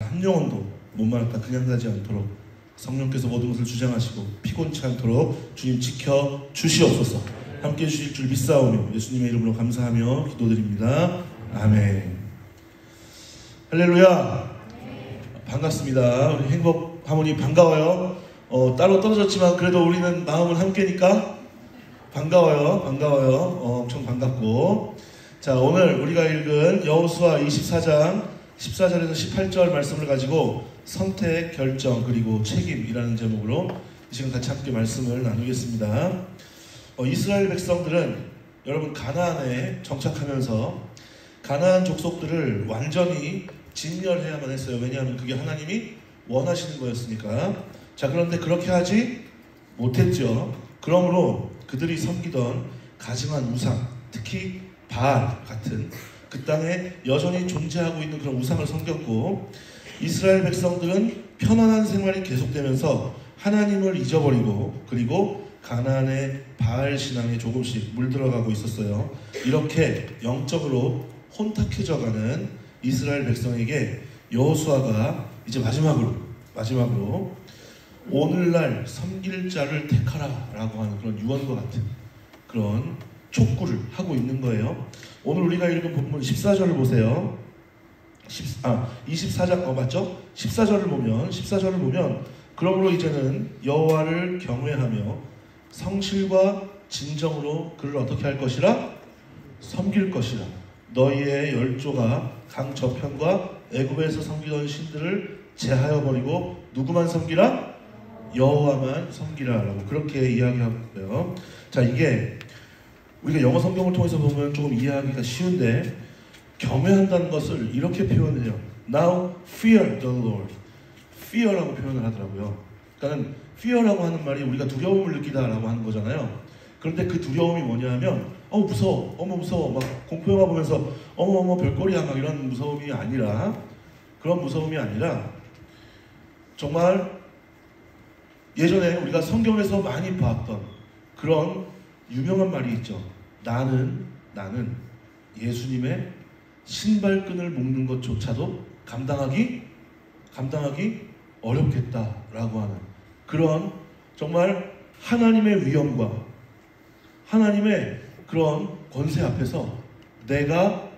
한 영혼도 목마르다 그냥 가지 않도록 성령께서 모든 것을 주장하시고 피곤치 않도록 주님 지켜 주시옵소서. 함께 해주실 줄 믿사오며 예수님의 이름으로 감사하며 기도드립니다. 아멘. 할렐루야. 반갑습니다. 우리 행복 하모니 반가워요. 따로 떨어졌지만 그래도 우리는 마음은 함께니까 반가워요. 엄청 반갑고. 자, 오늘 우리가 읽은 여호수아 24장 14절에서 18절 말씀을 가지고 선택, 결정, 그리고 책임이라는 제목으로 이 시간 같이 함께 말씀을 나누겠습니다. 이스라엘 백성들은 여러분 가나안에 정착하면서 가나안 족속들을 완전히 진멸해야만 했어요. 왜냐하면 그게 하나님이 원하시는 거였으니까. 자, 그런데 그렇게 하지 못했죠. 그러므로 그들이 섬기던 가증한 우상, 특히 바알 같은 그 땅에 여전히 존재하고 있는 그런 우상을 섬겼고, 이스라엘 백성들은 편안한 생활이 계속되면서 하나님을 잊어버리고 그리고 가나안의 바알 신앙에 조금씩 물들어가고 있었어요. 이렇게 영적으로 혼탁해져가는 이스라엘 백성에게 여호수아가 이제 마지막으로 오늘날 섬길 자를 택하라 라고 하는 그런 유언과 같은 그런 촉구를 하고 있는 거예요. 오늘 우리가 읽은 본문 14절을 보세요. 24장 맞죠? 14절을 보면 그러므로 이제는 여호와를 경외하며 성실과 진정으로 그를 어떻게 할 것이라? 섬길 것이라. 너희의 열조가 강 저편과 애굽에서 섬기던 신들을 제하여 버리고 누구만 섬기라? 여호와만 섬기라라고 그렇게 이야기하고요. 자, 이게 우리가 영어 성경을 통해서 보면 조금 이해하기가 쉬운데 경외한다는 것을 이렇게 표현해요. Now fear the Lord. fear라고 표현을 하더라고요. 그러니까 fear라고 하는 말이 우리가 두려움을 느끼다라고 하는 거잖아요. 그런데 그 두려움이 뭐냐 하면 무서워, 무서워, 막 공포영화 보면서 어머 별꼴이야 막 이런 무서움이 아니라, 그런 무서움이 아니라 정말 예전에 우리가 성경에서 많이 봤던 그런 유명한 말이 있죠. 나는 예수님의 신발끈을 묶는 것조차도 감당하기 어렵겠다라고 하는 그런 정말 하나님의 위엄과 하나님의 그런 권세 앞에서 내가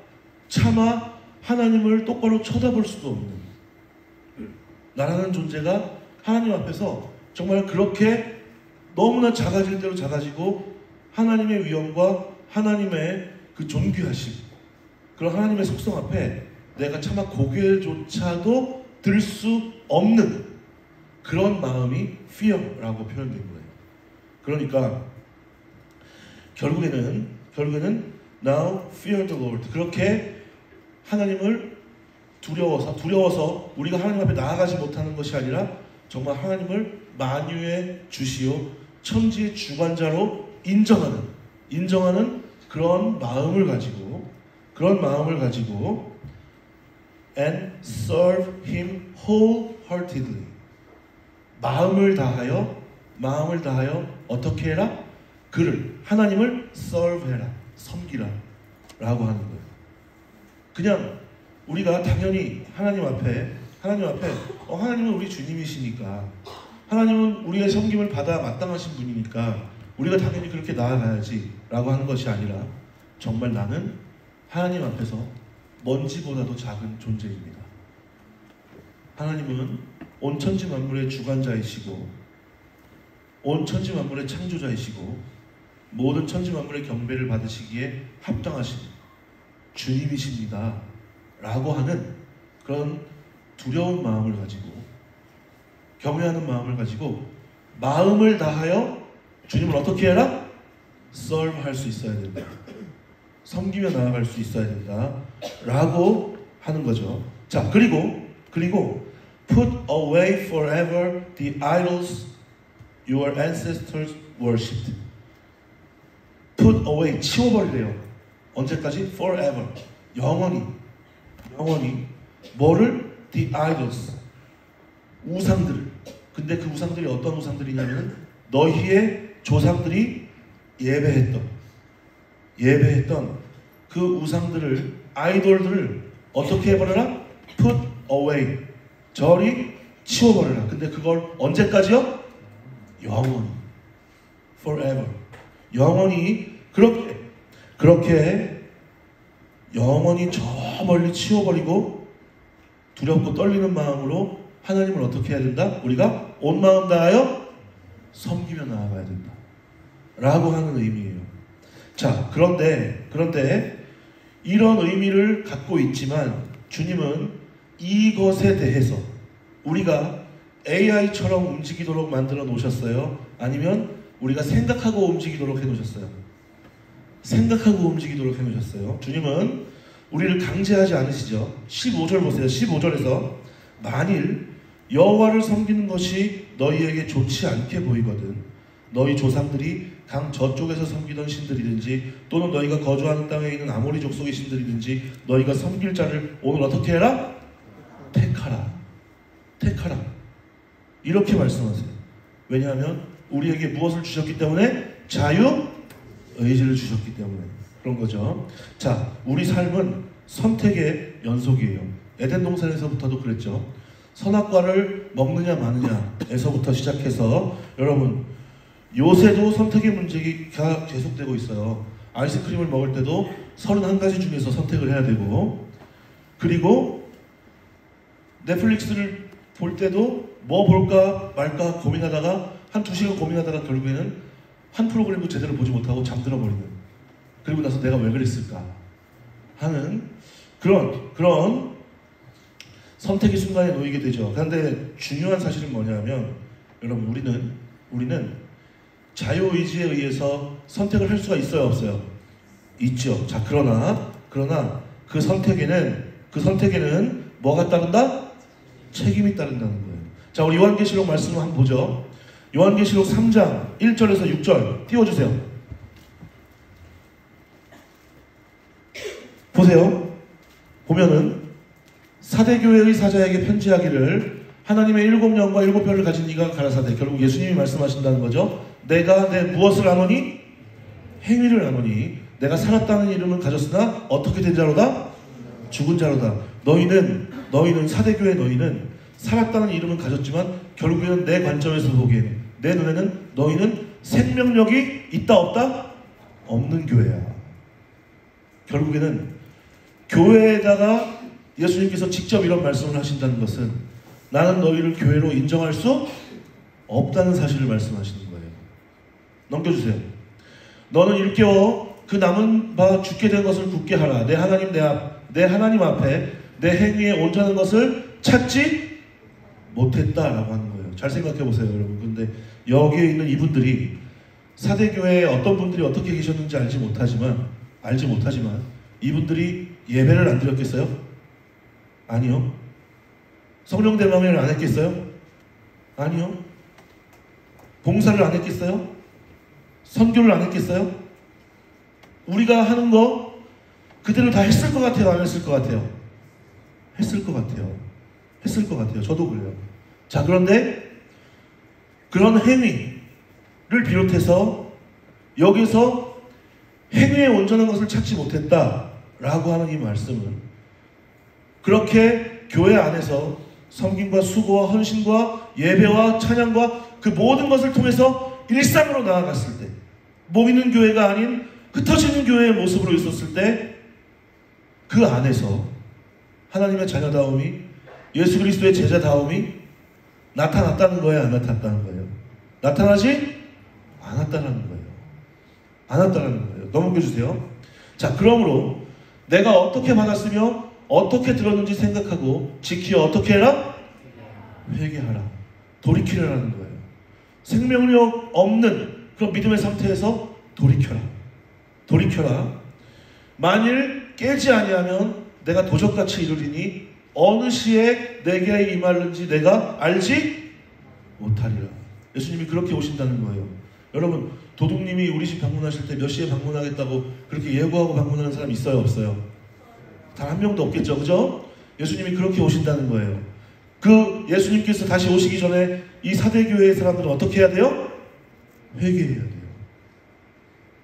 차마 하나님을 똑바로 쳐다볼 수도 없는 나라는 존재가 하나님 앞에서 정말 그렇게 너무나 작아질 대로 작아지고 하나님의 위엄과 하나님의 그 존귀하심, 그런 하나님의 속성 앞에 내가 차마 고개조차도 들 수 없는 그런 마음이 fear라고 표현된 거예요. 그러니까 결국에는 now fear the Lord. 그렇게 하나님을 두려워서 우리가 하나님 앞에 나아가지 못하는 것이 아니라 정말 하나님을 만유의 주시오 천지의 주관자로 인정하는 그런 마음을 가지고 and serve him wholeheartedly. 마음을 다하여 어떻게 해라? 하나님을 serve해라, 섬기라 라고 하는 거예요. 그냥 우리가 당연히 하나님 앞에 하나님은 우리 주님이시니까, 하나님은 우리의 섬김을 받아 마땅하신 분이니까 우리가 당연히 그렇게 나아가야지 라고 하는 것이 아니라 정말 나는 하나님 앞에서 먼지보다도 작은 존재입니다. 하나님은 온 천지 만물의 주관자이시고 온 천지 만물의 창조자이시고 모든 천지 만물의 경배를 받으시기에 합당하신 주님이십니다 라고 하는 그런 두려운 마음을 가지고, 경외하는 마음을 가지고 마음을 다하여 주님을 어떻게 해라? serve 할 수 있어야 된다, 섬기며 나아갈 수 있어야 된다 라고 하는 거죠. 자, 그리고 put away forever the idols your ancestors worshipped. put away, 치워버리래요. 언제까지? forever, 영원히 뭐를? the idols, 우상들을. 근데 그 우상들이 어떤 우상들이냐면 너희의 조상들이 예배했던 그 우상들을, 아이돌들을 어떻게 해버려라? put away, 저리 치워버려라. 근데 그걸 언제까지요? 영원히. forever. 영원히 그렇게 영원히 저 멀리 치워버리고 두렵고 떨리는 마음으로 하나님을 어떻게 해야 된다? 우리가 온 마음 다하여 섬기며 나아가야 된다 라고 하는 의미예요. 자, 그런데 이런 의미를 갖고 있지만 주님은 이것에 대해서 우리가 AI처럼 움직이도록 만들어 놓으셨어요? 아니면 우리가 생각하고 움직이도록 해 놓으셨어요? 생각하고 움직이도록 해 놓으셨어요. 주님은 우리를 강제하지 않으시죠. 15절 보세요. 15절에서 만일 여호와를 섬기는 것이 너희에게 좋지 않게 보이거든 너희 조상들이 강 저쪽에서 섬기던 신들이든지 또는 너희가 거주하는 땅에 있는 아모리 족속의 신들이든지 너희가 섬길 자를 오늘 어떻게 해라? 택하라. 이렇게 말씀하세요. 왜냐하면 우리에게 무엇을 주셨기 때문에? 자유의지를 주셨기 때문에 그런 거죠. 자, 우리 삶은 선택의 연속이에요. 에덴 동산에서부터도 그랬죠. 선악과를 먹느냐 마느냐에서부터 시작해서 여러분 요새도 선택의 문제가 계속되고 있어요. 아이스크림을 먹을 때도 31가지 중에서 선택을 해야 되고 그리고 넷플릭스를 볼 때도 뭐 볼까 말까 고민하다가 한 2시간 고민하다가 결국에는 한 프로그램도 제대로 보지 못하고 잠들어 버리는 그리고 나서 내가 왜 그랬을까 하는 그런 선택의 순간에 놓이게 되죠. 그런데 중요한 사실은 뭐냐면 여러분 우리는 자유의지에 의해서 선택을 할 수가 있어요 없어요? 있죠. 자, 그러나 그 선택에는 뭐가 따른다? 책임이 따른다는 거예요. 자, 우리 요한계시록 말씀을 한번 보죠. 요한계시록 3장 1절에서 6절 띄워주세요. 보세요. 보면은 사대교회의 사자에게 편지하기를 하나님의 7영과 7별을 가진 이가 가라사대 결국 예수님이 말씀하신다는 거죠. 내가 내 무엇을 아노니? 행위를 아노니 내가 살았다는 이름을 가졌으나 어떻게 된 자로다? 죽은 자로다. 너희는 사대교회 너희는 살았다는 이름은 가졌지만 결국에는 내 관점에서 보기에는 내 눈에는 너희는 생명력이 있다 없다? 없는 교회야. 결국에는 교회에다가 예수님께서 직접 이런 말씀을 하신다는 것은 나는 너희를 교회로 인정할 수 없다는 사실을 말씀하시는 거예요. 넘겨주세요. 너는 일깨워 그 남은 바 죽게 된 것을 굳게 하라. 내 하나님 앞에 내 행위에 온전한 것을 찾지 못했다라고 하는 거예요. 잘 생각해 보세요, 여러분. 근데 여기에 있는 이분들이 사대교회에 어떤 분들이 어떻게 계셨는지 알지 못하지만 이분들이 예배를 안 드렸겠어요? 아니요. 성령 대방을 안 했겠어요? 아니요. 봉사를 안 했겠어요? 선교를 안 했겠어요? 우리가 하는 거 그대로 다 했을 것 같아요? 안 했을 것 같아요? 했을 것 같아요. 저도 그래요. 자, 그런데 그런 행위를 비롯해서 여기서 행위에 온전한 것을 찾지 못했다라고 하는 이 말씀은 그렇게 교회 안에서 섬김과 수고와 헌신과 예배와 찬양과 그 모든 것을 통해서 일상으로 나아갔을 때 목 있는 교회가 아닌 흩어지는 교회의 모습으로 있었을 때 그 안에서 하나님의 자녀다움이 예수 그리스도의 제자다움이 나타났다는 거예요? 안 나타났다는 거예요? 나타나지 않았다는 거예요. 넘겨주세요. 자, 그러므로 내가 어떻게 받았으며 어떻게 들었는지 생각하고 지키어 어떻게 해라? 회개하라. 돌이키라는 거예요. 생명력 없는 그런 믿음의 상태에서 돌이켜라. 만일 깨지 아니하면 내가 도적같이 이르리니 어느 시에 내게 임하는지 내가 알지 못하리라. 예수님이 그렇게 오신다는 거예요. 여러분, 도둑님이 우리 집 방문하실 때 몇 시에 방문하겠다고 그렇게 예고하고 방문하는 사람 있어요 없어요? 단 한 명도 없겠죠, 그죠? 예수님이 그렇게 오신다는 거예요. 그 예수님께서 다시 오시기 전에 이 사대교회의 사람들은 어떻게 해야 돼요? 회개해야 돼요.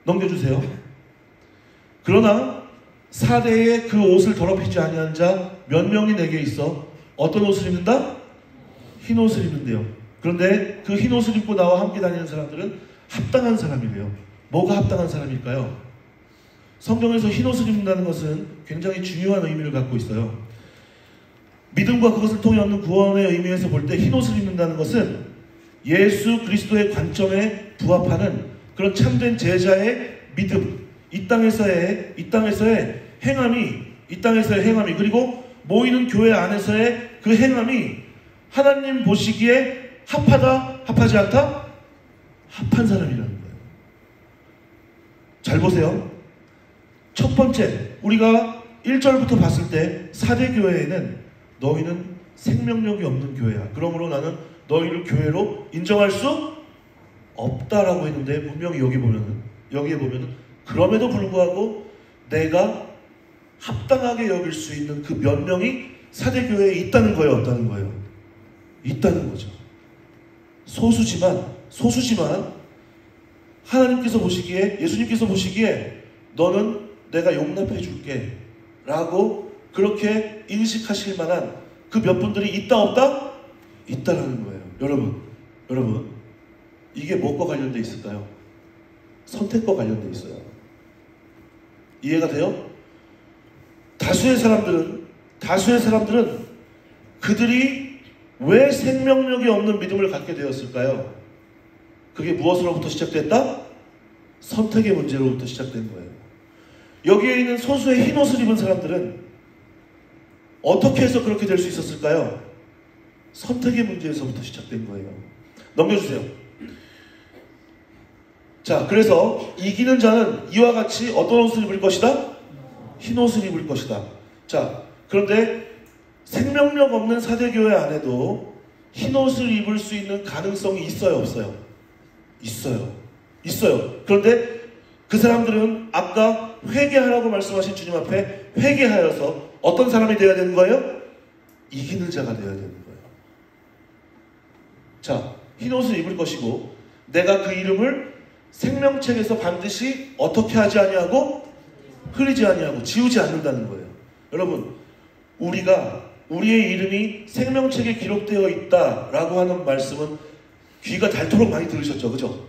넘겨주세요. 그러나 사대에 그 옷을 더럽히지 아니한 자 몇 명이 내게 있어 어떤 옷을 입는다? 흰 옷을 입는데요. 그런데 그 흰 옷을 입고 나와 함께 다니는 사람들은 합당한 사람이래요. 뭐가 합당한 사람일까요? 성경에서 흰 옷을 입는다는 것은 굉장히 중요한 의미를 갖고 있어요. 믿음과 그것을 통해 얻는 구원의 의미에서 볼 때 흰 옷을 입는다는 것은 예수 그리스도의 관점에 부합하는 그런 참된 제자의 믿음, 이 땅에서의 행함이 그리고 모이는 교회 안에서의 그 행함이 하나님 보시기에 합하다, 합하지 않다? 합한 사람이라는 거예요. 잘 보세요. 첫 번째, 우리가 1절부터 봤을 때 사대교회에는 너희는 생명력이 없는 교회야. 그러므로 나는 너희를 교회로 인정할 수 없다라고 했는데 분명히 여기에 보면은 그럼에도 불구하고 내가 합당하게 여길 수 있는 그 몇 명이 사대교회에 있다는 거예요, 없다는 거예요? 있다는 거죠. 소수지만 하나님께서 보시기에, 예수님께서 보시기에 너는 내가 용납해 줄게 라고 그렇게 인식하실 만한 그 몇 분들이 있다 없다? 있다라는 거예요. 여러분 이게 무엇과 관련돼 있을까요? 선택과 관련돼 있어요. 이해가 돼요? 다수의 사람들은 그들이 왜 생명력이 없는 믿음을 갖게 되었을까요? 그게 무엇으로부터 시작됐다? 선택의 문제로부터 시작된 거예요. 여기에 있는 소수의 흰 옷을 입은 사람들은 어떻게 해서 그렇게 될 수 있었을까요? 선택의 문제에서부터 시작된 거예요. 넘겨주세요. 자, 그래서 이기는 자는 이와 같이 어떤 옷을 입을 것이다? 흰 옷을 입을 것이다. 자, 그런데 생명력 없는 사대교회 안에도 흰 옷을 입을 수 있는 가능성이 있어요, 없어요? 있어요. 그런데 그 사람들은 아까 회개하라고 말씀하신 주님 앞에 회개하여서 어떤 사람이 되어야 되는 거예요? 이기는 자가 되어야 되는 거예요. 자, 흰 옷을 입을 것이고 내가 그 이름을 생명책에서 반드시 어떻게 하지 아니하고 흐리지 아니하고 지우지 않는다는 거예요. 여러분, 우리의 이름이 생명책에 기록되어 있다라고 하는 말씀은 귀가 닳도록 많이 들으셨죠, 그죠?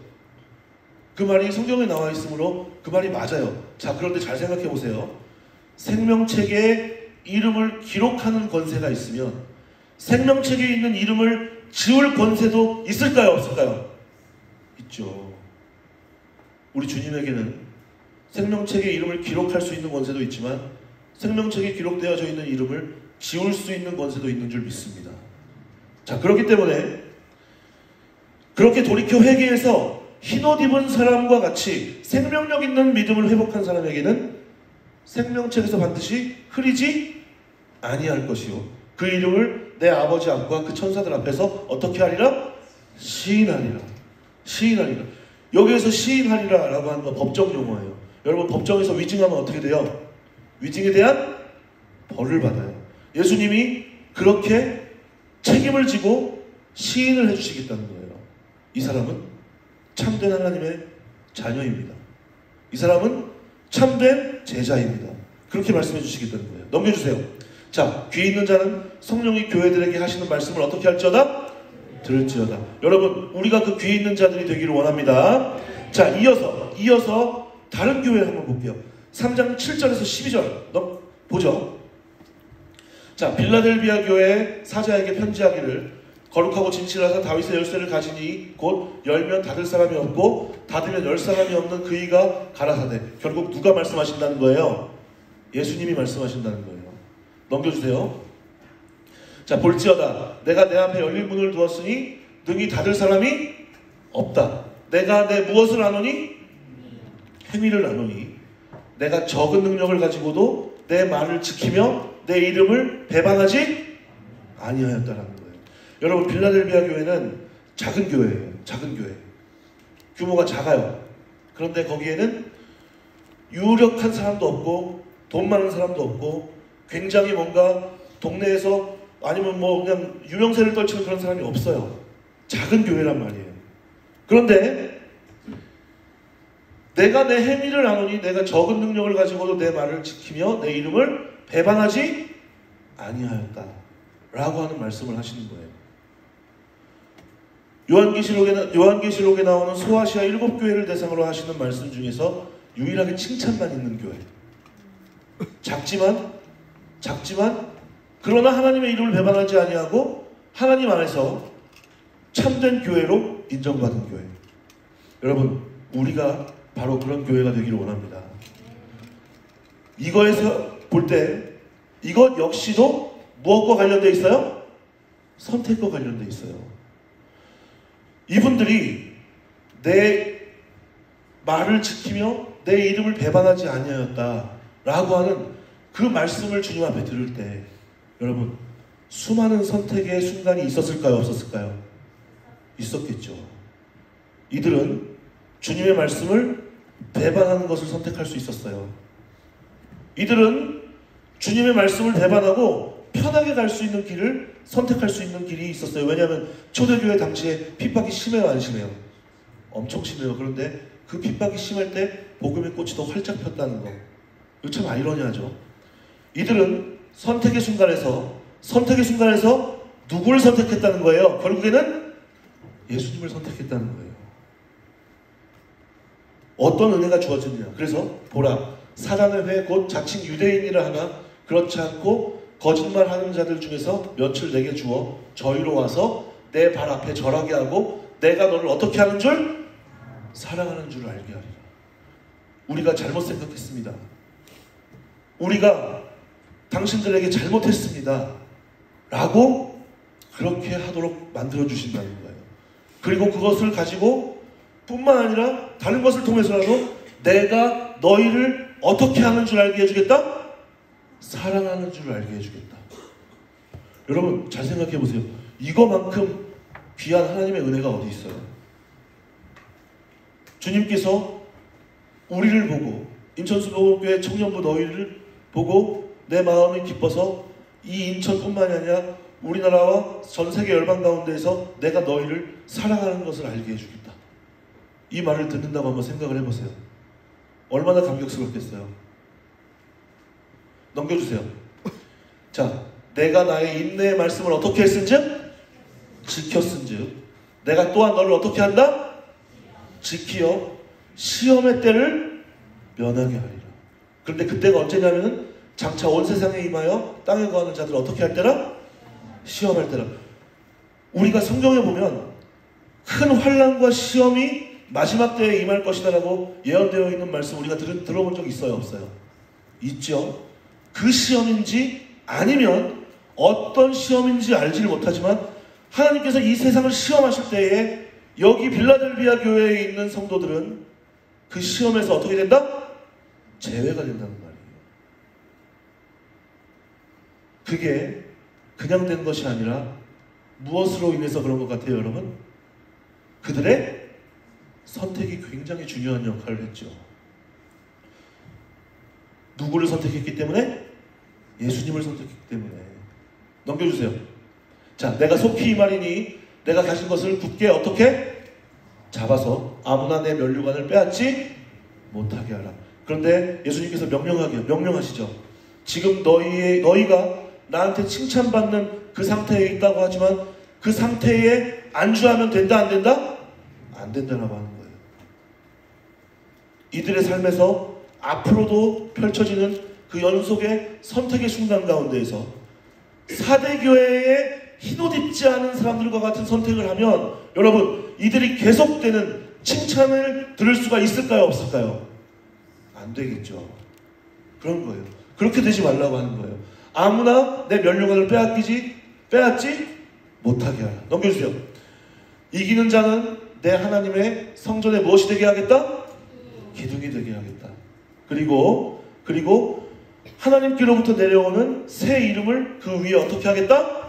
그 말이 성경에 나와 있으므로 그 말이 맞아요. 자, 그런데 잘 생각해 보세요. 생명책에 이름을 기록하는 권세가 있으면 생명책에 있는 이름을 지울 권세도 있을까요, 없을까요? 있죠. 우리 주님에게는 생명책에 이름을 기록할 수 있는 권세도 있지만 생명책에 기록되어져 있는 이름을 지울 수 있는 권세도 있는 줄 믿습니다. 자, 그렇기 때문에 그렇게 돌이켜 회개해서 흰옷 입은 사람과 같이 생명력 있는 믿음을 회복한 사람에게는 생명책에서 반드시 흐리지 아니할 것이요 그 이름을 내 아버지 앞과 그 천사들 앞에서 어떻게 하리라? 시인하리라. 여기에서 시인하리라 라고 하는 건 법정 용어예요. 여러분, 법정에서 위증하면 어떻게 돼요? 위증에 대한 벌을 받아요. 예수님이 그렇게 책임을 지고 시인을 해주시겠다는 거예요. 이 사람은 참된 하나님의 자녀입니다. 이 사람은 참된 제자입니다. 그렇게 말씀해 주시겠다는 거예요. 넘겨주세요. 자, 귀 있는 자는 성령이 교회들에게 하시는 말씀을 어떻게 할지어다? 들을지어다. 여러분, 우리가 그 귀 있는 자들이 되기를 원합니다. 자, 이어서 다른 교회 한번 볼게요. 3장 7절에서 12절 보죠. 자, 빌라델비아 교회 사자에게 편지하기를 거룩하고 진실하사 다윗의 열쇠를 가지니 곧 열면 닫을 사람이 없고 닫으면 열 사람이 없는 그이가 가라사대. 결국 누가 말씀하신다는 거예요? 예수님이 말씀하신다는 거예요. 넘겨주세요. 자, 볼지어다 내가 내 앞에 열린 문을 두었으니 능히 닫을 사람이 없다. 내가 내 무엇을 아노니? 행위를 아노니 내가 적은 능력을 가지고도 내 말을 지키며 내 이름을 배반하지 아니하였다라는 거예요. 여러분, 빌라델비아 교회는 작은 교회예요. 작은 교회. 규모가 작아요. 그런데 거기에는 유력한 사람도 없고 돈 많은 사람도 없고 굉장히 뭔가 동네에서 아니면 뭐 그냥 유명세를 떨치는 그런 사람이 없어요. 작은 교회란 말이에요. 그런데 내가 내 행위를 아노니 내가 적은 능력을 가지고도 내 말을 지키며 내 이름을 배반하지 아니하였다 라고 하는 말씀을 하시는 거예요. 요한계시록에 나오는 소아시아 7교회를 대상으로 하시는 말씀 중에서 유일하게 칭찬만 있는 교회. 작지만 그러나 하나님의 이름을 배반하지 아니하고 하나님 안에서 참된 교회로 인정받은 교회. 여러분, 우리가 바로 그런 교회가 되기를 원합니다. 이거에서 볼 때 이것 역시도 무엇과 관련되어 있어요? 선택과 관련되어 있어요. 이분들이 내 말을 지키며 내 이름을 배반하지 아니하였다라고 하는 그 말씀을 주님 앞에 들을 때 여러분, 수많은 선택의 순간이 있었을까요? 없었을까요? 있었겠죠. 이들은 주님의 말씀을 배반하는 것을 선택할 수 있었어요. 이들은 주님의 말씀을 배반하고 편하게 갈 수 있는 길을 선택할 수 있는 길이 있었어요. 왜냐하면 초대교회 당시에 핍박이 심해요, 안 심해요? 엄청 심해요. 그런데 그 핍박이 심할 때 복음의 꽃이 더 활짝 폈다는 거. 이거 참 아이러니하죠. 이들은 선택의 순간에서 누구를 선택했다는 거예요? 결국에는 예수님을 선택했다는 거예요. 어떤 은혜가 주어지느냐. 그래서 보라, 사단의 회 곧 자칭 유대인이라 하나 그렇지 않고 거짓말하는 자들 중에서 몇을 내게 주어 저희로 와서 내 발 앞에 절하게 하고 내가 너를 어떻게 하는 줄? 사랑하는 줄 알게 하리라. 우리가 잘못 생각했습니다. 우리가 당신들에게 잘못했습니다. 라고 그렇게 하도록 만들어주신다는 거예요. 그리고 그것을 가지고 뿐만 아니라 다른 것을 통해서라도 내가 너희를 어떻게 하는 줄 알게 해주겠다? 사랑하는 줄 알게 해주겠다. 여러분 잘 생각해 보세요. 이거만큼 귀한 하나님의 은혜가 어디 있어요? 주님께서 우리를 보고 인천수복음교회 청년부 너희를 보고 내 마음이 기뻐서 이 인천뿐만이 아니라 우리나라와 전 세계 열방 가운데에서 내가 너희를 사랑하는 것을 알게 해주겠다. 이 말을 듣는다고 한번 생각을 해보세요. 얼마나 감격스럽겠어요. 넘겨주세요. 자, 내가 나의 인내의 말씀을 어떻게 했은즉? 지켰은즉 내가 또한 너를 어떻게 한다? 지키어 시험의 때를 면하게 하리라. 그런데 그때가 언제냐면은 장차 온 세상에 임하여 땅에 거하는 자들을 어떻게 할 때라? 시험할 때라. 우리가 성경에 보면 큰 환난과 시험이 마지막 때에 임할 것이다라고 예언되어 있는 말씀 우리가 들어본 적 있어요? 없어요? 있죠. 그 시험인지 아니면 어떤 시험인지 알지를 못하지만 하나님께서 이 세상을 시험하실 때에 여기 빌라델비아 교회에 있는 성도들은 그 시험에서 어떻게 된다? 제외가 된다는 말이에요. 그게 그냥 된 것이 아니라 무엇으로 인해서 그런 것 같아요, 여러분? 그들의 선택이 굉장히 중요한 역할을 했죠. 누구를 선택했기 때문에? 예수님을 선택했기 때문에. 넘겨주세요. 자, 내가 속히 이 말이니 내가 가진 것을 굳게 어떻게? 잡아서 아무나 내 면류관을 빼앗지 못하게 하라. 그런데 예수님께서 명령하시죠. 지금 너희가 나한테 칭찬받는 그 상태에 있다고 하지만 그 상태에 안주하면 된다 안 된다? 안 된다라고 하는 거예요. 이들의 삶에서 앞으로도 펼쳐지는 그 연속의 선택의 순간 가운데에서 사대교회에 흰옷 입지 않은 사람들과 같은 선택을 하면 여러분 이들이 계속되는 칭찬을 들을 수가 있을까요? 없을까요? 안 되겠죠. 그런 거예요. 그렇게 되지 말라고 하는 거예요. 아무나 내 면류관을 빼앗지 못하게 하라. 넘겨주세요. 이기는 자는 내 하나님의 성전에 무엇이 되게 하겠다? 기둥이 되게 하겠다. 그리고 하나님께로부터 내려오는 새 이름을 그 위에 어떻게 하겠다?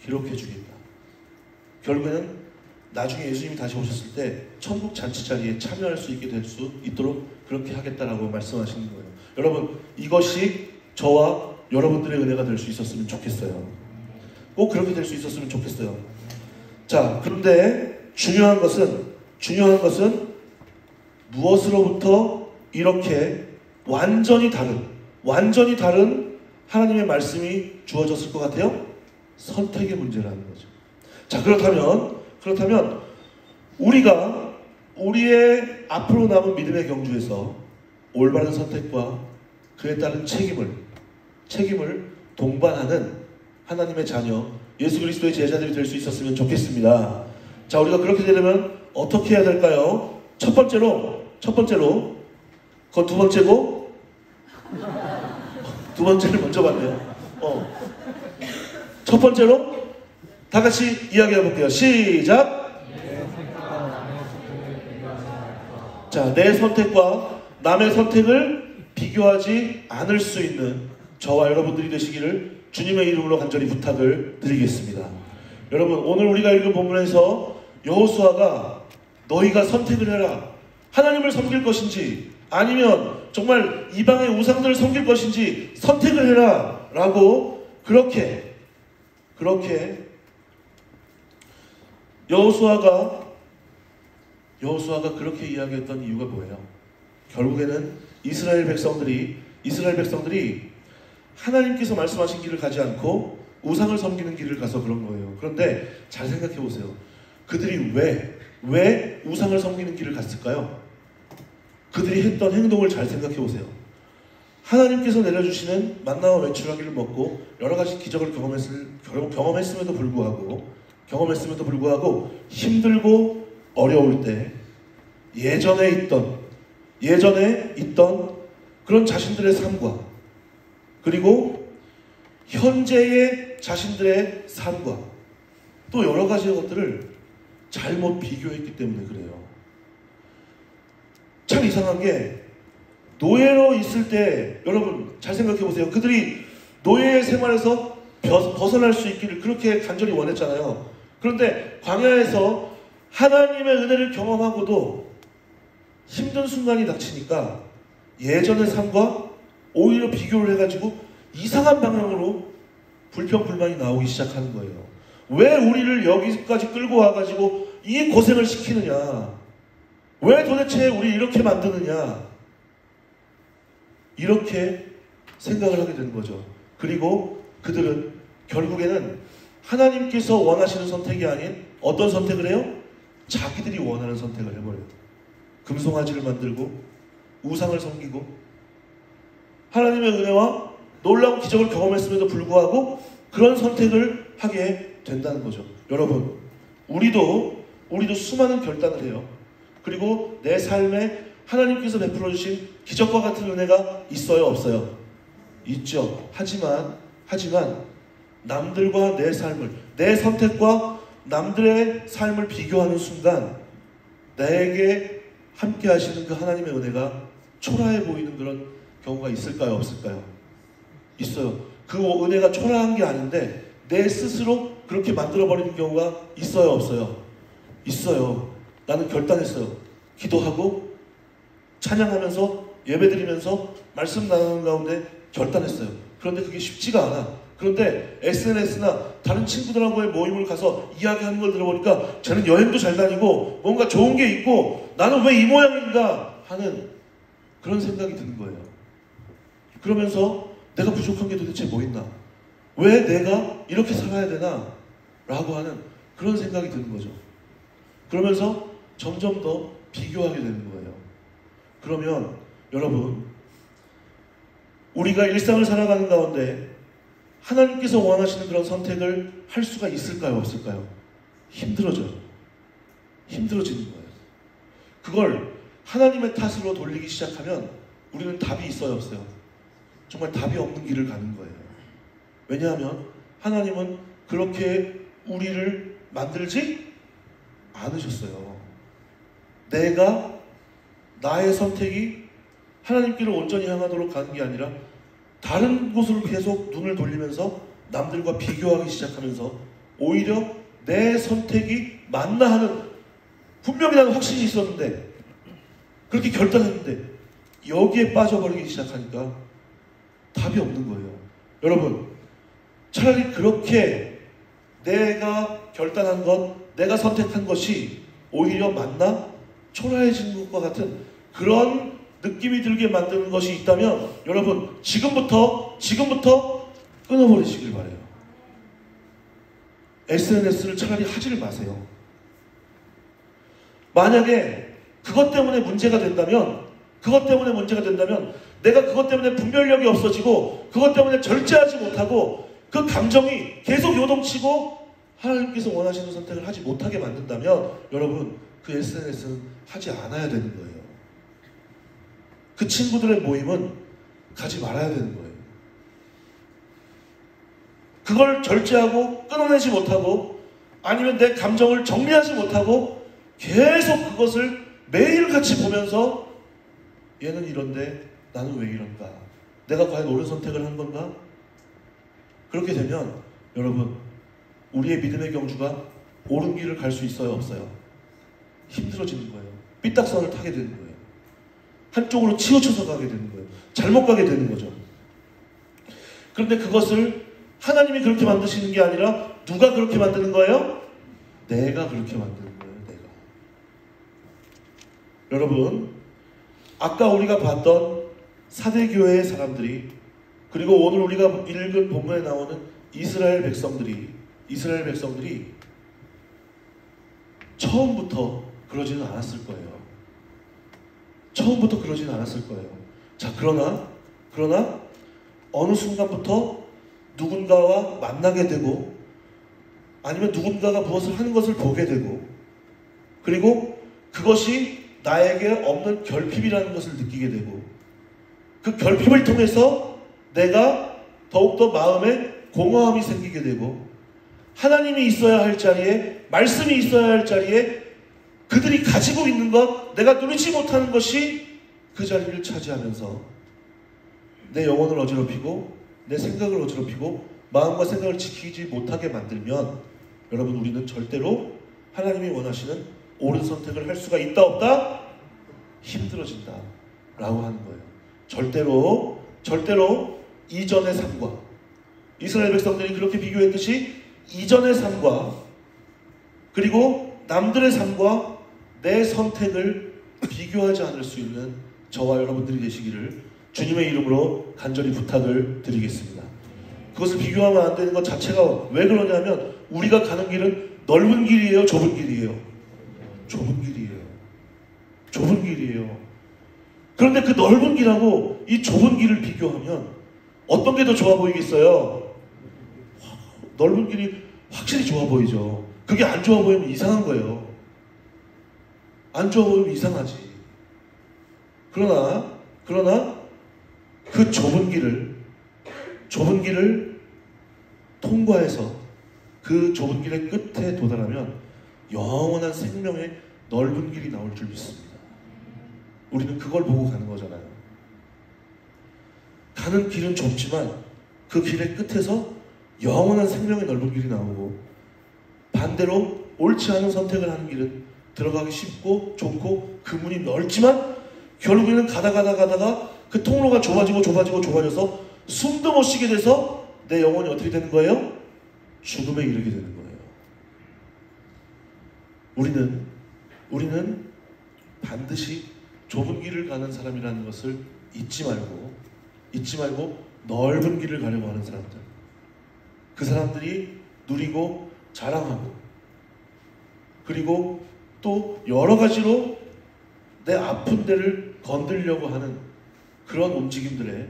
기록해 주겠다. 결국에는 나중에 예수님이 다시 오셨을 때 천국 잔치 자리에 참여할 수 있게 될 수 있도록 그렇게 하겠다라고 말씀하시는 거예요. 여러분 이것이 저와 여러분들의 은혜가 될 수 있었으면 좋겠어요. 꼭 그렇게 될 수 있었으면 좋겠어요. 자, 그런데 중요한 것은 무엇으로부터 이렇게 완전히 다른 하나님의 말씀이 주어졌을 것 같아요? 선택의 문제라는 거죠. 자, 그렇다면 우리가 우리의 앞으로 남은 믿음의 경주에서 올바른 선택과 그에 따른 책임을 동반하는 하나님의 자녀, 예수 그리스도의 제자들이 될 수 있었으면 좋겠습니다. 자, 우리가 그렇게 되려면 어떻게 해야 될까요? 첫 번째로, 그건 두 번째고, 두 번째를 먼저 봤네요. 첫 번째로 다 같이 이야기해 볼게요. 시작! 자, 내 선택과 남의 선택을 비교하지 않을 수 있는 저와 여러분들이 되시기를 주님의 이름으로 간절히 부탁을 드리겠습니다. 여러분, 오늘 우리가 읽은 본문에서 여호수아가 너희가 선택을 해라. 하나님을 섬길 것인지 아니면 정말 이방의 우상들을 섬길 것인지 선택을 해라 라고 그렇게 여호수아가 그렇게 이야기했던 이유가 뭐예요? 결국에는 이스라엘 백성들이 하나님께서 말씀하신 길을 가지 않고 우상을 섬기는 길을 가서 그런 거예요. 그런데 잘 생각해 보세요. 그들이 왜 우상을 섬기는 길을 갔을까요? 그들이 했던 행동을 잘 생각해 보세요. 하나님께서 내려주시는 만나와 메추라기를 먹고 여러 가지 기적을 경험했음에도 불구하고 힘들고 어려울 때 예전에 있던 그런 자신들의 삶과 그리고 현재의 자신들의 삶과 또 여러 가지 것들을 잘못 비교했기 때문에 그래요. 참 이상한 게 노예로 있을 때 여러분 잘 생각해 보세요. 그들이 노예의 생활에서 벗어날 수 있기를 그렇게 간절히 원했잖아요. 그런데 광야에서 하나님의 은혜를 경험하고도 힘든 순간이 닥치니까 예전의 삶과 오히려 비교를 해가지고 이상한 방향으로 불평불만이 나오기 시작하는 거예요. 왜 우리를 여기까지 끌고 와가지고 이 고생을 시키느냐? 왜 도대체 우리 이렇게 만드느냐? 이렇게 생각을 하게 되는 거죠. 그리고 그들은 결국에는 하나님께서 원하시는 선택이 아닌 어떤 선택을 해요? 자기들이 원하는 선택을 해버려요. 금송아지를 만들고 우상을 섬기고 하나님의 은혜와 놀라운 기적을 경험했음에도 불구하고 그런 선택을 하게 된다는 거죠. 여러분, 우리도 수많은 결단을 해요. 그리고 내 삶에 하나님께서 베풀어 주신 기적과 같은 은혜가 있어요, 없어요? 있죠. 하지만 남들과 내 선택과 남들의 삶을 비교하는 순간 나에게 함께 하시는 그 하나님의 은혜가 초라해 보이는 그런 경우가 있을까요, 없을까요? 있어요. 그 은혜가 초라한 게 아닌데 내 스스로 그렇게 만들어버리는 경우가 있어요, 없어요? 있어요. 나는 결단했어요. 기도하고 찬양하면서 예배드리면서 말씀 나누는 가운데 결단했어요. 그런데 그게 쉽지가 않아. 그런데 SNS나 다른 친구들하고의 모임을 가서 이야기하는 걸 들어보니까 쟤는 여행도 잘 다니고 뭔가 좋은 게 있고 나는 왜 이 모양인가 하는 그런 생각이 드는 거예요. 그러면서 내가 부족한 게 도대체 뭐 있나? 왜 내가 이렇게 살아야 되나? 라고 하는 그런 생각이 드는 거죠. 그러면서 점점 더 비교하게 되는 거예요. 그러면 여러분, 우리가 일상을 살아가는 가운데 하나님께서 원하시는 그런 선택을 할 수가 있을까요, 없을까요? 힘들어지는 거예요. 그걸 하나님의 탓으로 돌리기 시작하면 우리는 답이 있어요, 없어요? 정말 답이 없는 길을 가는 거예요. 왜냐하면 하나님은 그렇게 우리를 만들지 않으셨어요. 나의 선택이 하나님께로 온전히 향하도록 가는 게 아니라 다른 곳으로 계속 눈을 돌리면서 남들과 비교하기 시작하면서 오히려 내 선택이 맞나 하는 분명히 나는 확신이 있었는데 그렇게 결단했는데 여기에 빠져버리기 시작하니까 답이 없는 거예요. 여러분, 차라리 그렇게 내가 결단한 것, 내가 선택한 것이 오히려 맞나? 초라해지는 것과 같은 그런 느낌이 들게 만드는 것이 있다면 여러분, 지금부터 끊어버리시길 바라요. SNS를 차라리 하지를 마세요. 만약에 그것 때문에 문제가 된다면 내가 그것 때문에 분별력이 없어지고 그것 때문에 절제하지 못하고 그 감정이 계속 요동치고 하나님께서 원하시는 선택을 하지 못하게 만든다면 여러분 그 SNS는 하지 않아야 되는 거예요. 그 친구들의 모임은 가지 말아야 되는 거예요. 그걸 절제하고 끊어내지 못하고 아니면 내 감정을 정리하지 못하고 계속 그것을 매일같이 보면서 얘는 이런데 나는 왜 이런가? 내가 과연 옳은 선택을 한 건가? 그렇게 되면 여러분 우리의 믿음의 경주가 옳은 길을 갈 수 있어요? 없어요? 힘들어지는 거예요. 삐딱선을 타게 되는 거예요. 한쪽으로 치우쳐서 가게 되는 거예요. 잘못 가게 되는 거죠. 그런데 그것을 하나님이 그렇게 만드시는 게 아니라 누가 그렇게 만드는 거예요? 내가 그렇게 만드는 거예요. 내가. 여러분 아까 우리가 봤던 사대교회의 사람들이 그리고 오늘 우리가 읽은 본문에 나오는 이스라엘 백성들이 처음부터 그러지는 않았을 거예요. 자, 그러나 어느 순간부터 누군가와 만나게 되고 아니면 누군가가 무엇을 하는 것을 보게 되고 그리고 그것이 나에게 없는 결핍이라는 것을 느끼게 되고 그 결핍을 통해서 내가 더욱더 마음에 공허함이 생기게 되고 하나님이 있어야 할 자리에 말씀이 있어야 할 자리에 그들이 가지고 있는 것 내가 누리지 못하는 것이 그 자리를 차지하면서 내 영혼을 어지럽히고 내 생각을 어지럽히고 마음과 생각을 지키지 못하게 만들면 여러분 우리는 절대로 하나님이 원하시는 옳은 선택을 할 수가 있다 없다? 힘들어진다 라고 하는 거예요. 절대로 이전의 삶과 이스라엘 백성들이 그렇게 비교했듯이 이전의 삶과 그리고 남들의 삶과 내 선택을 비교하지 않을 수 있는 저와 여러분들이 되시기를 주님의 이름으로 간절히 부탁을 드리겠습니다. 그것을 비교하면 안 되는 것 자체가 왜 그러냐면 우리가 가는 길은 넓은 길이에요? 좁은 길이에요? 좁은 길이에요. 그런데 그 넓은 길하고 이 좁은 길을 비교하면 어떤 게 더 좋아 보이겠어요? 넓은 길이 확실히 좋아 보이죠. 그게 안 좋아 보이면 이상한 거예요. 안 좋아 보이면 이상하지. 그러나 그 좁은 길을 통과해서 그 좁은 길의 끝에 도달하면 영원한 생명의 넓은 길이 나올 줄 믿습니다. 우리는 그걸 보고 가는 거잖아요. 가는 길은 좁지만 그 길의 끝에서 영원한 생명의 넓은 길이 나오고 반대로 옳지 않은 선택을 하는 길은 들어가기 쉽고 좁고 그 문이 넓지만 결국에는 가다가 그 통로가 좁아져서 숨도 못 쉬게 돼서 내 영혼이 어떻게 되는 거예요? 죽음에 이르게 되는 거예요. 우리는 반드시 좁은 길을 가는 사람이라는 것을 잊지 말고 넓은 길을 가려고 하는 사람들, 그 사람들이 누리고 자랑하고 그리고 또 여러 가지로 내 아픈 데를 건들려고 하는 그런 움직임들에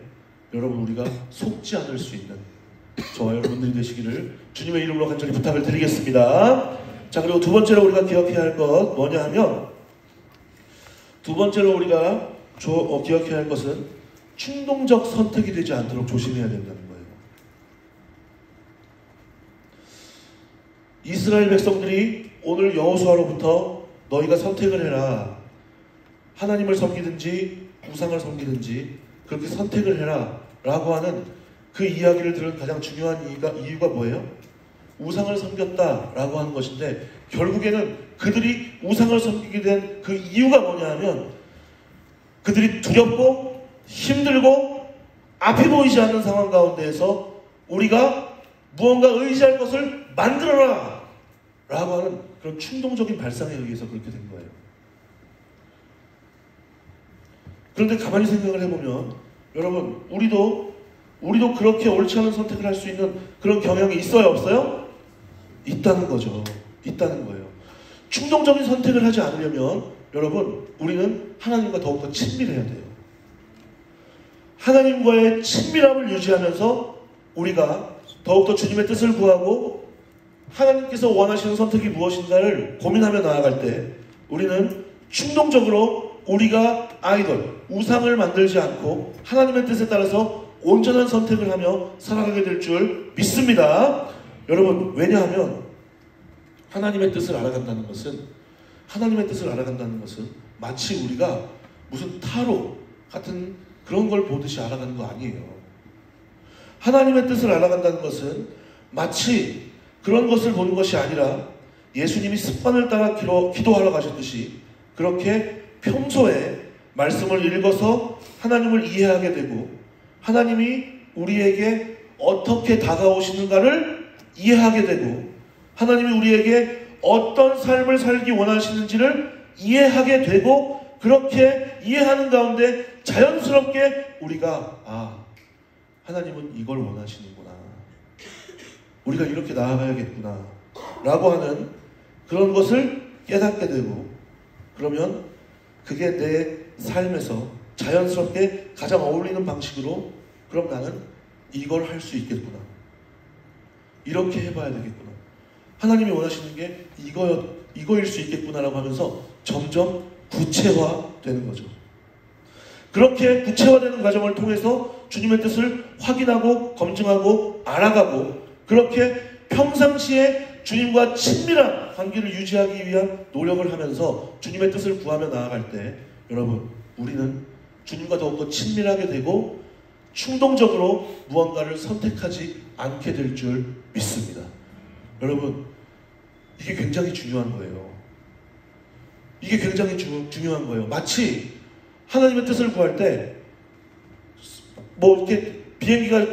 여러분 우리가 속지 않을 수 있는 저와 여러분들이 되시기를 주님의 이름으로 간절히 부탁을 드리겠습니다. 자, 그리고 두 번째로 우리가 기억해야 할 것 뭐냐 하면 두 번째로 우리가 기억해야 할 것은 충동적 선택이 되지 않도록 조심해야 된다는 거예요. 이스라엘 백성들이 오늘 여호수아로부터 너희가 선택을 해라. 하나님을 섬기든지 우상을 섬기든지 그렇게 선택을 해라 라고 하는 그 이야기를 들은 가장 중요한 이유가 뭐예요? 우상을 섬겼다라고 하는 것인데 결국에는 그들이 우상을 섬기게 된 그 이유가 뭐냐 하면 그들이 두렵고 힘들고 앞이 보이지 않는 상황 가운데에서 우리가 무언가 의지할 것을 만들어라 라고 하는 그런 충동적인 발상에 의해서 그렇게 된 거예요. 그런데 가만히 생각을 해보면 여러분 우리도 그렇게 옳지 않은 선택을 할 수 있는 그런 경향이 있어요? 없어요? 있다는 거죠. 있다는 거예요. 충동적인 선택을 하지 않으려면 여러분, 우리는 하나님과 더욱더 친밀해야 돼요. 하나님과의 친밀함을 유지하면서 우리가 더욱더 주님의 뜻을 구하고 하나님께서 원하시는 선택이 무엇인가를 고민하며 나아갈 때 우리는 충동적으로 우리가 아이돌, 우상을 만들지 않고 하나님의 뜻에 따라서 온전한 선택을 하며 살아가게 될 줄 믿습니다. 여러분, 왜냐하면 하나님의 뜻을 알아간다는 것은 마치 우리가 무슨 타로 같은 그런 걸 보듯이 알아가는 거 아니에요. 하나님의 뜻을 알아간다는 것은 마치 그런 것을 보는 것이 아니라 예수님이 습관을 따라 기도하러 가셨듯이 그렇게 평소에 말씀을 읽어서 하나님을 이해하게 되고 하나님이 우리에게 어떻게 다가오시는가를 이해하게 되고 하나님이 우리에게 어떤 삶을 살기 원하시는지를 이해하게 되고 그렇게 이해하는 가운데 자연스럽게 우리가 하나님은 이걸 원하시는구나. 우리가 이렇게 나아가야겠구나. 라고 하는 그런 것을 깨닫게 되고 그러면 그게 내 삶에서 자연스럽게 가장 어울리는 방식으로 그럼 나는 이걸 할 수 있겠구나. 이렇게 해봐야 되겠구나. 하나님이 원하시는 게 이거일 수 있겠구나라고 하면서 점점 구체화되는 거죠. 그렇게 구체화되는 과정을 통해서 주님의 뜻을 확인하고 검증하고 알아가고 그렇게 평상시에 주님과 친밀한 관계를 유지하기 위한 노력을 하면서 주님의 뜻을 구하며 나아갈 때 여러분, 우리는 주님과 더욱더 친밀하게 되고 충동적으로 무언가를 선택하지 않게 될 줄 믿습니다. 여러분, 이게 굉장히 중요한 거예요. 이게 굉장히 중요한 거예요. 마치 하나님의 뜻을 구할 때 이렇게 비행기가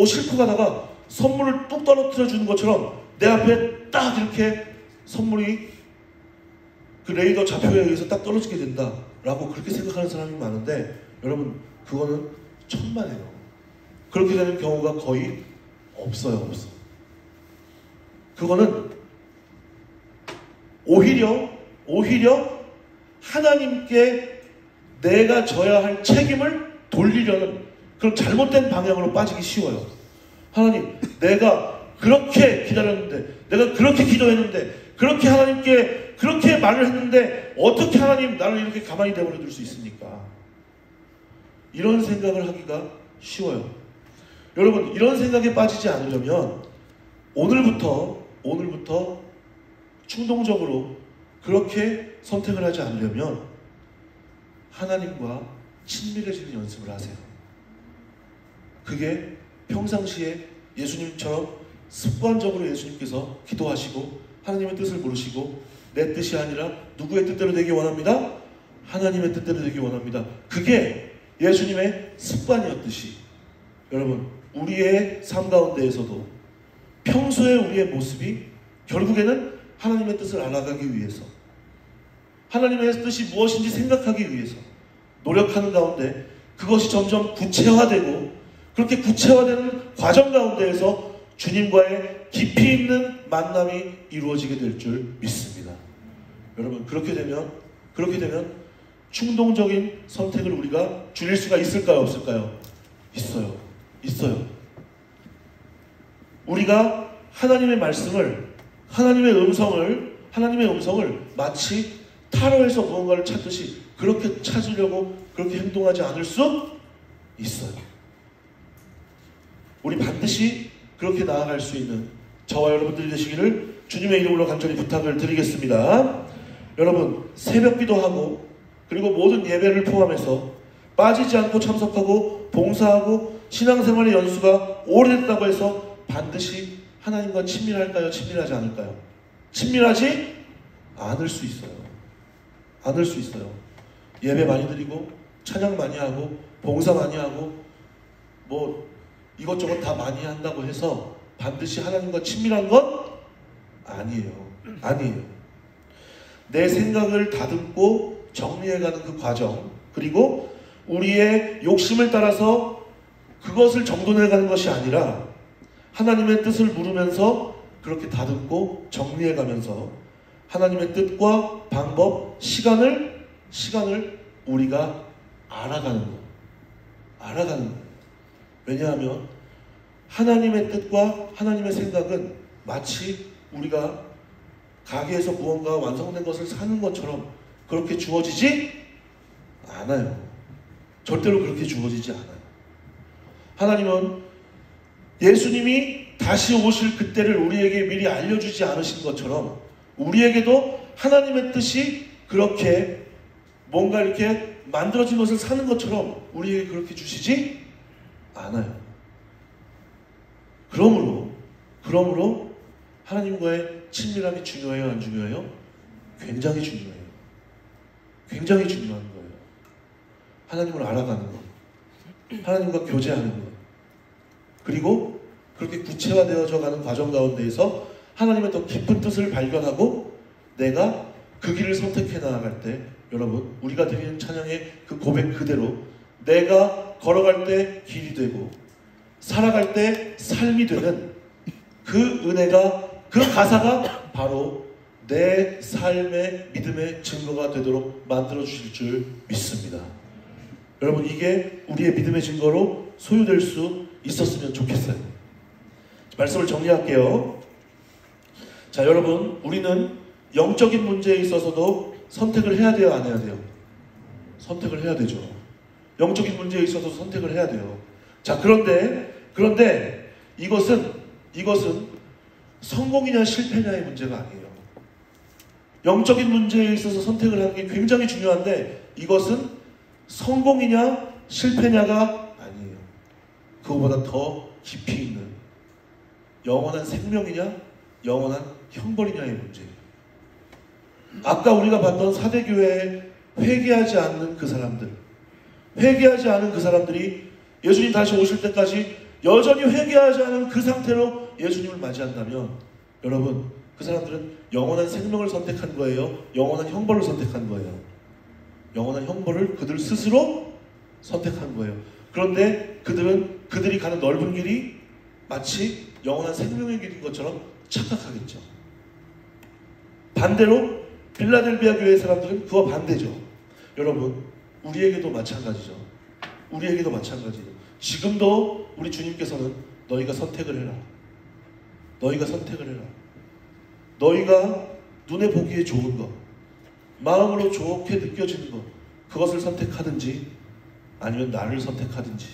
싣고 가다가 선물을 뚝 떨어뜨려 주는 것처럼 내 앞에 딱 이렇게 선물이 그 레이더 좌표에 의해서 딱 떨어지게 된다라고 그렇게 생각하는 사람이 많은데 여러분, 그거는 천만에요. 그렇게 되는 경우가 거의 없어요. 그거는 오히려 하나님께 내가 져야 할 책임을 돌리려는 그런 잘못된 방향으로 빠지기 쉬워요. 하나님, 내가 그렇게 기다렸는데, 내가 그렇게 기도했는데, 그렇게 하나님께 그렇게 말을 했는데 어떻게 하나님 나를 이렇게 가만히 내버려 둘 수 있습니까? 이런 생각을 하기가 쉬워요. 여러분, 이런 생각에 빠지지 않으려면 오늘부터 충동적으로 그렇게 선택을 하지 않으려면 하나님과 친밀해지는 연습을 하세요. 그게 평상시에 예수님처럼 습관적으로 예수님께서 기도하시고 하나님의 뜻을 물으시고 내 뜻이 아니라 누구의 뜻대로 되기 원합니다. 하나님의 뜻대로 되기 원합니다. 그게 예수님의 습관이었듯이 여러분, 우리의 삶 가운데에서도 평소에 우리의 모습이 결국에는 하나님의 뜻을 알아가기 위해서 하나님의 뜻이 무엇인지 생각하기 위해서 노력하는 가운데 그것이 점점 구체화되고 그렇게 구체화되는 과정 가운데에서 주님과의 깊이 있는 만남이 이루어지게 될 줄 믿습니다. 여러분, 그렇게 되면 충동적인 선택을 우리가 줄일 수가 있을까요? 없을까요? 있어요. 우리가 하나님의 말씀을, 하나님의 음성을 마치 타로에서 무언가를 찾듯이 그렇게 찾으려고 그렇게 행동하지 않을 수 있어요. 우리 반드시 그렇게 나아갈 수 있는 저와 여러분들이 되시기를 주님의 이름으로 간절히 부탁을 드리겠습니다. 여러분, 새벽 기도하고 그리고 모든 예배를 포함해서 빠지지 않고 참석하고 봉사하고 신앙생활의 연수가 오래됐다고 해서 반드시 하나님과 친밀할까요? 친밀하지 않을까요? 친밀하지 않을 수 있어요. 예배 많이 드리고 찬양 많이 하고 봉사 많이 하고 이것저것 다 많이 한다고 해서 반드시 하나님과 친밀한 건 아니에요. 내 생각을 다듬고 정리해가는 그 과정, 그리고 우리의 욕심을 따라서 그것을 정돈해가는 것이 아니라 하나님의 뜻을 물으면서 그렇게 다듬고 정리해가면서 하나님의 뜻과 방법, 시간을 우리가 알아가는 거예요. 왜냐하면 하나님의 뜻과 하나님의 생각은 마치 우리가 가게에서 무언가 완성된 것을 사는 것처럼 그렇게 주어지지 않아요. 절대로 그렇게 주어지지 않아요. 하나님은 예수님이 다시 오실 그때를 우리에게 미리 알려주지 않으신 것처럼 우리에게도 하나님의 뜻이 그렇게 뭔가 이렇게 만들어진 것을 사는 것처럼 우리에게 그렇게 주시지 않아요. 그러므로 하나님과의 친밀함이 중요해요? 안 중요해요? 굉장히 중요해요. 굉장히 중요한 거예요. 하나님을 알아가는 것, 하나님과 교제하는 것, 그리고 그렇게 구체화되어져 가는 과정 가운데에서 하나님의 더 깊은 뜻을 발견하고 내가 그 길을 선택해 나아갈 때, 여러분, 우리가 드리는 찬양의 그 고백 그대로 내가 걸어갈 때 길이 되고 살아갈 때 삶이 되는 그 은혜가, 그 가사가 바로 내 삶의 믿음의 증거가 되도록 만들어 주실 줄 믿습니다. 여러분, 이게 우리의 믿음의 증거로 소유될 수 있었으면 좋겠어요. 말씀을 정리할게요. 자, 여러분, 우리는 영적인 문제에 있어서도 선택을 해야 돼요, 안 해야 돼요? 선택을 해야 되죠. 영적인 문제에 있어서 선택을 해야 돼요. 자, 그런데 이것은 성공이냐 실패냐의 문제가 아니에요. 영적인 문제에 있어서 선택을 하는 게 굉장히 중요한데 이것은 성공이냐 실패냐가 아니에요. 그거보다 더 깊이 있는 영원한 생명이냐 영원한 형벌이냐의 문제예요. 아까 우리가 봤던 사대교회에 회개하지 않는 그 사람들이 예수님 다시 오실 때까지 여전히 회개하지 않은 그 상태로 예수님을 맞이한다면, 여러분, 그 사람들은 영원한 생명을 선택한 거예요? 영원한 형벌을 선택한 거예요? 영원한 형벌을 그들 스스로 선택한 거예요. 그런데 그들이 가는 넓은 길이 마치 영원한 생명의 길인 것처럼 착각하겠죠. 반대로 빌라델비아 교회 사람들은 그와 반대죠. 여러분, 우리에게도 마찬가지죠. 지금도 우리 주님께서는 너희가 선택을 해라. 너희가 눈에 보기에 좋은 것, 마음으로 좋게 느껴지는 것, 그것을 선택하든지 아니면 나를 선택하든지.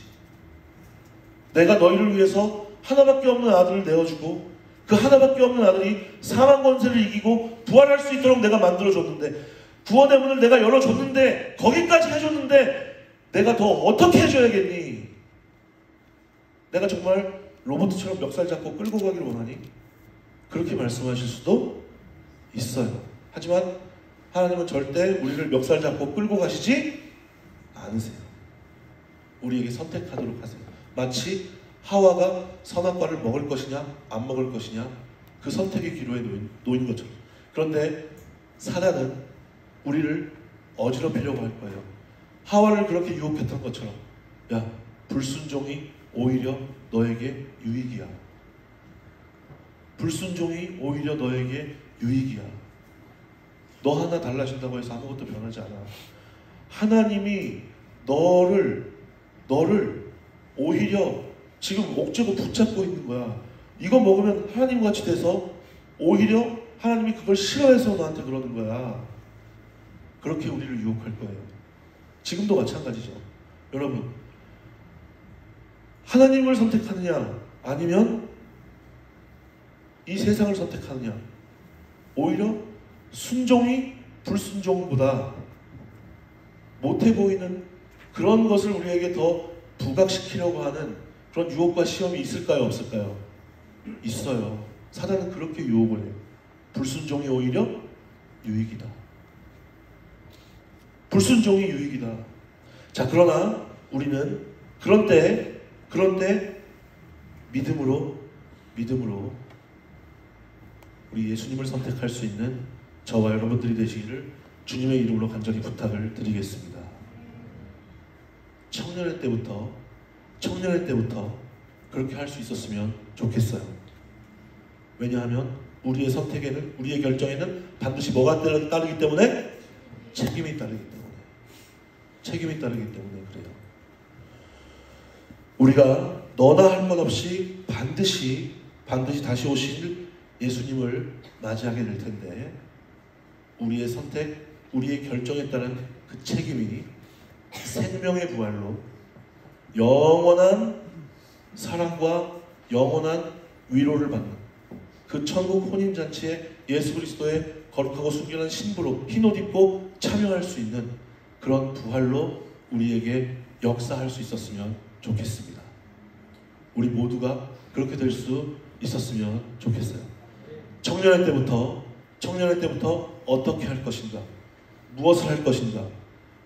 내가 너희를 위해서 하나밖에 없는 아들을 내어주고 그 하나밖에 없는 아들이 사망 권세를 이기고 부활할 수 있도록 내가 만들어줬는데, 구원의 문을 내가 열어줬는데, 거기까지 해줬는데 내가 더 어떻게 해줘야겠니? 내가 정말 로봇처럼 멱살 잡고 끌고 가길 원하니? 그렇게 말씀하실 수도 있어요. 하지만 하나님은 절대 우리를 멱살 잡고 끌고 가시지 않으세요. 우리에게 선택하도록 하세요. 마치 하와가 선악과를 먹을 것이냐 안 먹을 것이냐 그 선택의 기로에 놓인 것처럼. 그런데 사단은 우리를 어지럽히려고 할 거예요. 하와를 그렇게 유혹했던 것처럼, 야, 불순종이 오히려 너에게 유익이야. 너 하나 달라진다고 해서 아무것도 변하지 않아. 하나님이 너를 오히려 지금 옥죄고 붙잡고 있는 거야. 이거 먹으면 하나님같이 돼서 오히려 하나님이 그걸 싫어해서 너한테 그러는 거야. 그렇게 우리를 유혹할 거예요. 지금도 마찬가지죠. 여러분, 하나님을 선택하느냐 아니면 이 세상을 선택하느냐, 오히려 순종이 불순종보다 못해 보이는 그런 것을 우리에게 더 부각시키려고 하는 그런 유혹과 시험이 있을까요? 없을까요? 있어요. 사단은 그렇게 유혹을 해요. 불순종이 오히려 유익이다. 자, 그러나 우리는 그런 때 믿음으로 우리 예수님을 선택할 수 있는 저와 여러분들이 되시기를 주님의 이름으로 간절히 부탁을 드리겠습니다. 청년의 때부터 그렇게 할 수 있었으면 좋겠어요. 왜냐하면 우리의 선택에는, 우리의 결정에는 반드시 뭐가 따르기 때문에? 책임이 따르기 때문에. 책임이 따르기 때문에 그래요. 우리가 너나 할 것 없이 반드시 다시 오실 예수님을 맞이하게 될 텐데, 우리의 선택, 우리의 결정에 따른 그 책임이 생명의 부활로 영원한 사랑과 영원한 위로를 받는 그 천국 혼인잔치에 예수 그리스도의 거룩하고 순결한 신부로 흰옷 입고 참여할 수 있는 그런 부활로 우리에게 역사할 수 있었으면 좋겠습니다. 우리 모두가 그렇게 될 수 있었으면 좋겠어요. 청년의 때부터 어떻게 할 것인가, 무엇을 할 것인가,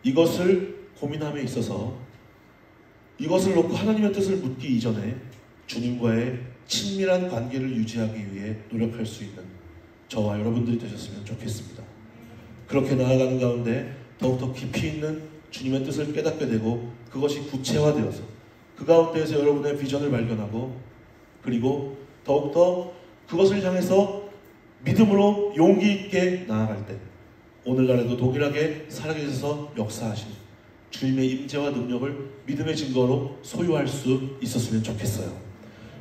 이것을 고민함에 있어서 이것을 놓고 하나님의 뜻을 묻기 이전에 주님과의 친밀한 관계를 유지하기 위해 노력할 수 있는 저와 여러분들이 되셨으면 좋겠습니다. 그렇게 나아가는 가운데 더욱더 깊이 있는 주님의 뜻을 깨닫게 되고 그것이 구체화되어서 그 가운데에서 여러분의 비전을 발견하고 그리고 더욱더 그것을 향해서 믿음으로 용기 있게 나아갈 때 오늘날에도 동일하게 살아계셔서 역사하신 주님의 임재와 능력을 믿음의 증거로 소유할 수 있었으면 좋겠어요.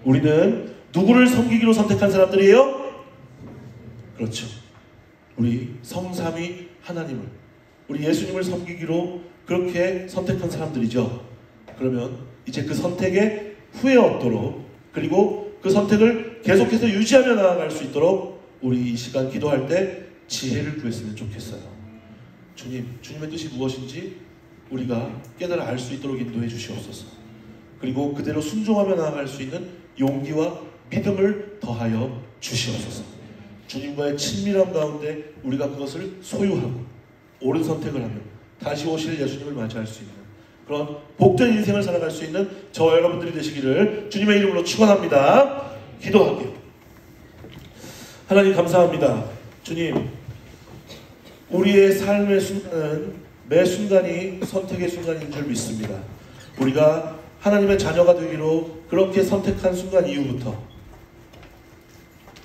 우리는 누구를 섬기기로 선택한 사람들이에요? 그렇죠. 우리 성삼위 하나님을, 우리 예수님을 섬기기로 그렇게 선택한 사람들이죠. 그러면 이제 그 선택에 후회 없도록, 그리고 그 선택을 계속해서 유지하며 나아갈 수 있도록 우리 이 시간 기도할 때 지혜를 구했으면 좋겠어요. 주님의 뜻이 무엇인지 우리가 깨달아 알 수 있도록 인도해 주시옵소서. 그리고 그대로 순종하며 나아갈 수 있는 용기와 믿음을 더하여 주시옵소서. 주님과의 친밀함 가운데 우리가 그것을 소유하고 옳은 선택을 하며 다시 오실 예수님을 맞이할 수 있는 그런 복된 인생을 살아갈 수 있는 저와 여러분들이 되시기를 주님의 이름으로 축원합니다. 기도할게요. 하나님 감사합니다. 주님, 우리의 삶의 순간은 매 순간이 선택의 순간인 줄 믿습니다. 우리가 하나님의 자녀가 되기로 그렇게 선택한 순간 이후부터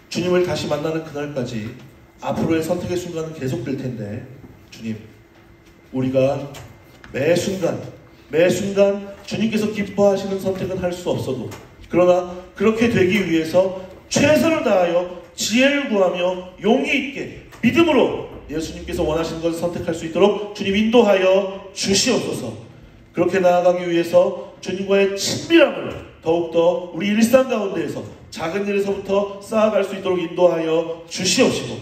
주님을 다시 만나는 그날까지 앞으로의 선택의 순간은 계속될 텐데, 주님, 우리가 매 순간 주님께서 기뻐하시는 선택은 할 수 없어도, 그러나 그렇게 되기 위해서 최선을 다하여 지혜를 구하며 용기 있게 믿음으로 예수님께서 원하시는 것을 선택할 수 있도록 주님 인도하여 주시옵소서. 그렇게 나아가기 위해서 주님과의 친밀함을 더욱더 우리 일상 가운데에서 작은 일에서부터 쌓아갈 수 있도록 인도하여 주시옵시고,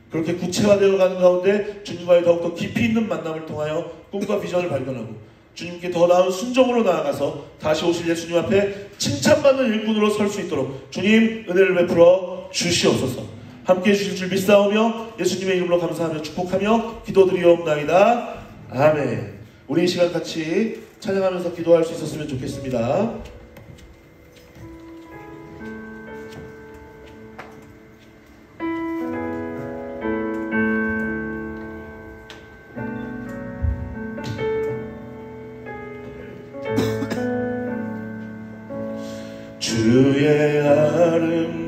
그렇게 구체화되어 가는 가운데 주님과의 더욱더 깊이 있는 만남을 통하여 꿈과 비전을 발견하고 주님께 더 나은 순종으로 나아가서 다시 오실 예수님 앞에 칭찬받는 일꾼으로 설 수 있도록 주님 은혜를 베풀어 주시옵소서. 함께해 주실 줄 믿사오며 예수님의 이름으로 감사하며 축복하며 기도드리옵나이다. 아멘. 우리 이 시간 같이 찬양하면서 기도할 수 있었으면 좋겠습니다. 주의 아름다움은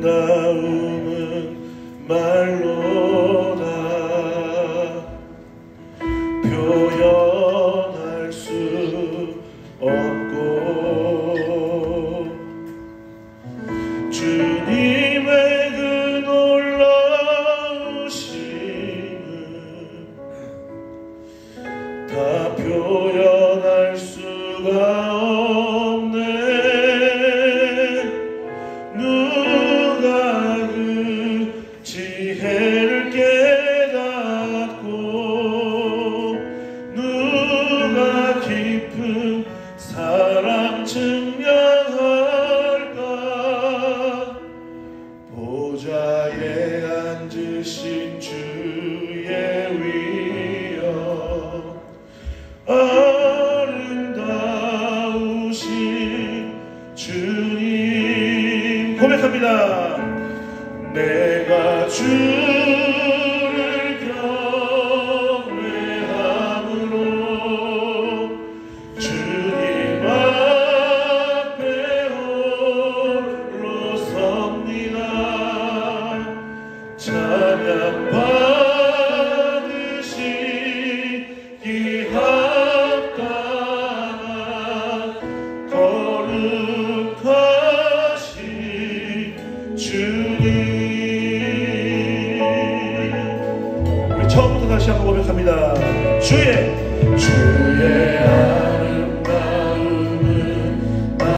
말로다 표현할 수 없고, 주님의 그 놀라우심은 다 표현할 수가 없네. 누가 그 지혜를 깨닫고 누가 깊은 사랑 증명할까. 보좌에 앉으신 주의 위엄 아름다우신 주님 고백합니다. 내가 주를 경외함으로 주님 앞에 홀로 섭니다. 주님. 우리 처음부터 다시 한번 고백합니다. 주의